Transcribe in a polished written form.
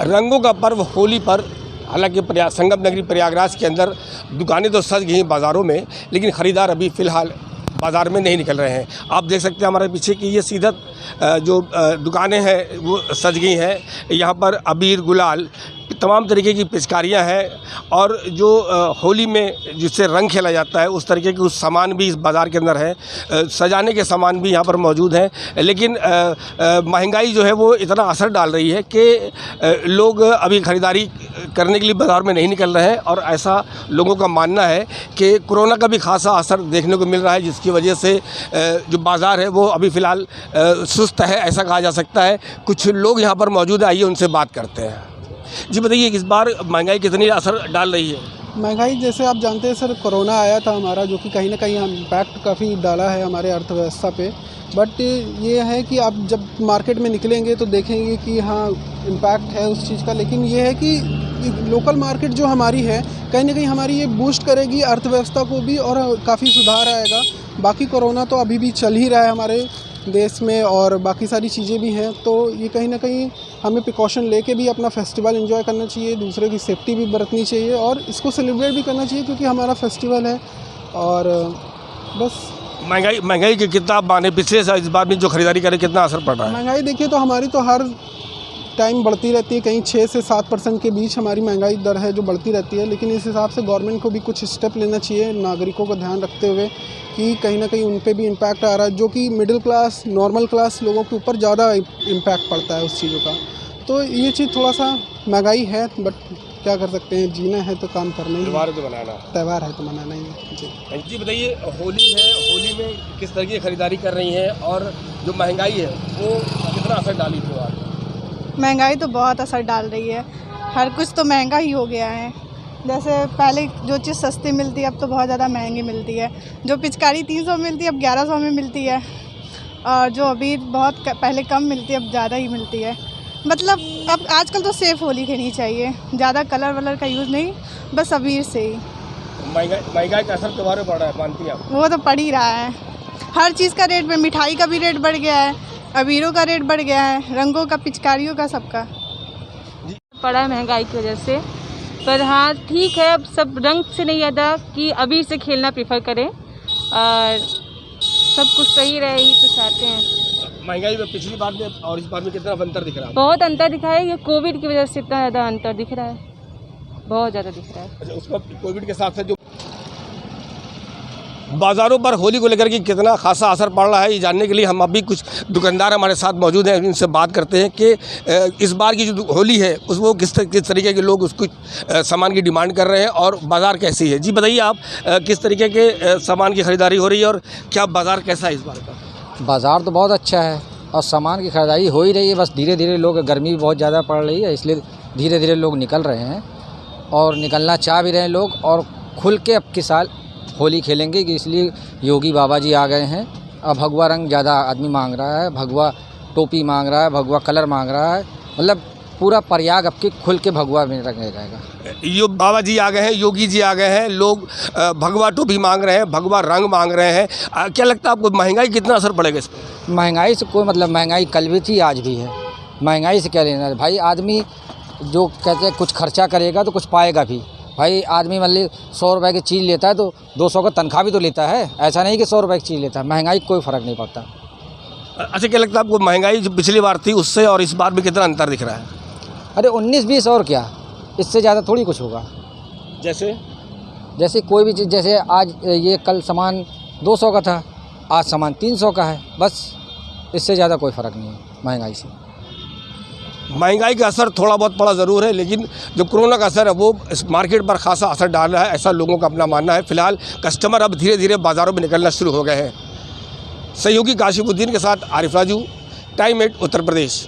रंगों का पर्व होली पर हालांकि संगम नगरी प्रयागराज के अंदर दुकानें तो सज गई हैं बाज़ारों में, लेकिन ख़रीदार अभी फ़िलहाल बाज़ार में नहीं निकल रहे हैं। आप देख सकते हैं हमारे पीछे कि ये सीधा जो दुकानें हैं वो सज गई हैं। यहाँ पर अबीर, गुलाल, तमाम तरीके की पिचकारियाँ हैं और जो होली में जिससे रंग खेला जाता है उस तरीके के कुछ सामान भी इस बाज़ार के अंदर है। सजाने के सामान भी यहाँ पर मौजूद हैं, लेकिन महंगाई जो है वो इतना असर डाल रही है कि लोग अभी ख़रीदारी करने के लिए बाज़ार में नहीं निकल रहे हैं। और ऐसा लोगों का मानना है कि कोरोना का भी खासा असर देखने को मिल रहा है, जिसकी वजह से जो बाज़ार है वो अभी फ़िलहाल सुस्त है, ऐसा कहा जा सकता है। कुछ लोग यहाँ पर मौजूद है, आइए उनसे बात करते हैं। जी बताइए, इस बार महंगाई कितनी असर डाल रही है? महंगाई जैसे आप जानते हैं सर, कोरोना आया था हमारा, जो कि कहीं ना कहीं इम्पैक्ट काफ़ी डाला है हमारे अर्थव्यवस्था पे। बट ये है कि आप जब मार्केट में निकलेंगे तो देखेंगे कि हाँ इम्पैक्ट है उस चीज़ का, लेकिन ये है कि लोकल मार्केट जो हमारी है कहीं ना कहीं हमारी ये बूस्ट करेगी अर्थव्यवस्था को भी और काफ़ी सुधार आएगा। बाकी कोरोना तो अभी भी चल ही रहा है हमारे देश में और बाकी सारी चीज़ें भी हैं, तो ये कहीं ना कहीं हमें प्रिकॉशन लेके भी अपना फेस्टिवल एंजॉय करना चाहिए, दूसरे की सेफ्टी भी बरतनी चाहिए और इसको सेलिब्रेट भी करना चाहिए क्योंकि हमारा फेस्टिवल है। और बस महंगाई के कितना माने पिछले साल इस बार में जो खरीदारी करें कितना असर पड़ रहा है? महंगाई देखिए तो हमारी तो हर टाइम बढ़ती रहती है, कहीं 6 से 7% के बीच हमारी महंगाई दर है जो बढ़ती रहती है। लेकिन इस हिसाब से गवर्नमेंट को भी कुछ स्टेप लेना चाहिए नागरिकों को ध्यान रखते हुए कि कहीं ना कहीं उन पे भी इम्पैक्ट आ रहा है, जो कि मिडिल क्लास, नॉर्मल क्लास लोगों के ऊपर ज़्यादा इम्पैक्ट पड़ता है उस चीज़ों का। तो ये चीज़ थोड़ा सा महंगाई है, बट क्या कर सकते हैं, जीना है तो काम करना ही है, त्यौहार है तो मनाना ही है। जी बताइए, होली है, होली में किस तरह की खरीदारी कर रही हैं और जो महंगाई है वो कितना असर डाली त्योहार? महंगाई तो बहुत असर डाल रही है, हर कुछ तो महंगा ही हो गया है। जैसे पहले जो चीज़ सस्ती मिलती है अब तो बहुत ज़्यादा महंगी मिलती है। जो पिचकारी 300 मिलती है अब 1100 में मिलती है, और जो अभी बहुत पहले कम मिलती है अब ज़्यादा ही मिलती है। मतलब अब आजकल तो सेफ़ होली खेलनी चाहिए, ज़्यादा कलर वलर का यूज़ नहीं, बस अबीर से ही। महंगाई का असर त्योहार में पड़ रहा है, मानती हैं आप? वो तो पड़ ही रहा है, हर चीज़ का रेट में, मिठाई का भी रेट बढ़ गया है, अबीरों का रेट बढ़ गया है, रंगों का, पिचकारियों का, सबका पड़ा है महंगाई की वजह से। पर हाँ ठीक है, अब सब रंग से नहीं ज़्यादा कि अबीर से खेलना प्रेफर करें और सब कुछ सही रहे ही तो चाहते हैं। महंगाई में पिछली बार में और इस बार में कितना अंतर दिख रहा है? बहुत अंतर दिखा है, ये कोविड की वजह से इतना ज़्यादा अंतर दिख रहा है, बहुत ज़्यादा दिख रहा है। अच्छा, उसका कोविड के साथ साथ जो बाज़ारों पर होली को लेकर के कितना खासा असर पड़ रहा है, ये जानने के लिए हम अभी कुछ दुकानदार हमारे साथ मौजूद हैं, इनसे बात करते हैं कि इस बार की जो होली है उस वो किस तरीके के लोग उसको सामान की डिमांड कर रहे हैं और बाज़ार कैसी है। जी बताइए, आप किस तरीके के सामान की ख़रीदारी हो रही है और क्या बाज़ार कैसा है इस बार का? बाज़ार तो बहुत अच्छा है और सामान की ख़रीदारी हो ही रही है, बस धीरे धीरे लोग, गर्मी भी बहुत ज़्यादा पड़ रही है इसलिए धीरे धीरे लोग निकल रहे हैं और निकलना चाह भी रहे हैं लोग, और खुल के अब के साल होली खेलेंगे कि इसलिए योगी बाबा जी आ गए हैं। अब भगवा रंग ज़्यादा आदमी मांग रहा है, भगवा टोपी मांग रहा है, भगवा कलर मांग रहा है, मतलब पूरा प्रयाग अब के खुल के भगवा में रंग जाएगा। यो बाबा जी आ गए हैं, योगी जी आ गए हैं, लोग भगवा टोपी मांग रहे हैं, भगवा रंग मांग रहे हैं। क्या लगता है आपको महंगाई कितना असर पड़ेगा इस पर? महंगाई से कोई मतलब, महंगाई कल भी थी आज भी है, महंगाई से क्या लेना भाई। आदमी जो कहते हैं कुछ खर्चा करेगा तो कुछ पाएगा भी भाई। आदमी मतलब 100 रुपये की चीज़ लेता है तो 200 का तनख्वाह भी तो लेता है, ऐसा नहीं कि 100 रुपये की चीज़ लेता है। महंगाई कोई फ़र्क नहीं पड़ता। अच्छा, क्या लगता है आपको महंगाई जो पिछली बार थी उससे और इस बार में कितना अंतर दिख रहा है? अरे 19-20 और क्या, इससे ज़्यादा थोड़ी कुछ होगा। जैसे कोई भी चीज़, जैसे आज ये कल सामान 200 का था, आज सामान 300 का है, बस इससे ज़्यादा कोई फ़र्क नहीं है महंगाई से। महंगाई का असर थोड़ा बहुत पड़ा ज़रूर है, लेकिन जो कोरोना का असर है वो इस मार्केट पर खासा असर डाल रहा है, ऐसा लोगों का अपना मानना है। फ़िलहाल कस्टमर अब धीरे धीरे बाज़ारों में निकलना शुरू हो गए हैं। सहयोगी काशिफुद्दीन के साथ आरिफ राजू, टाइम 8 उत्तर प्रदेश।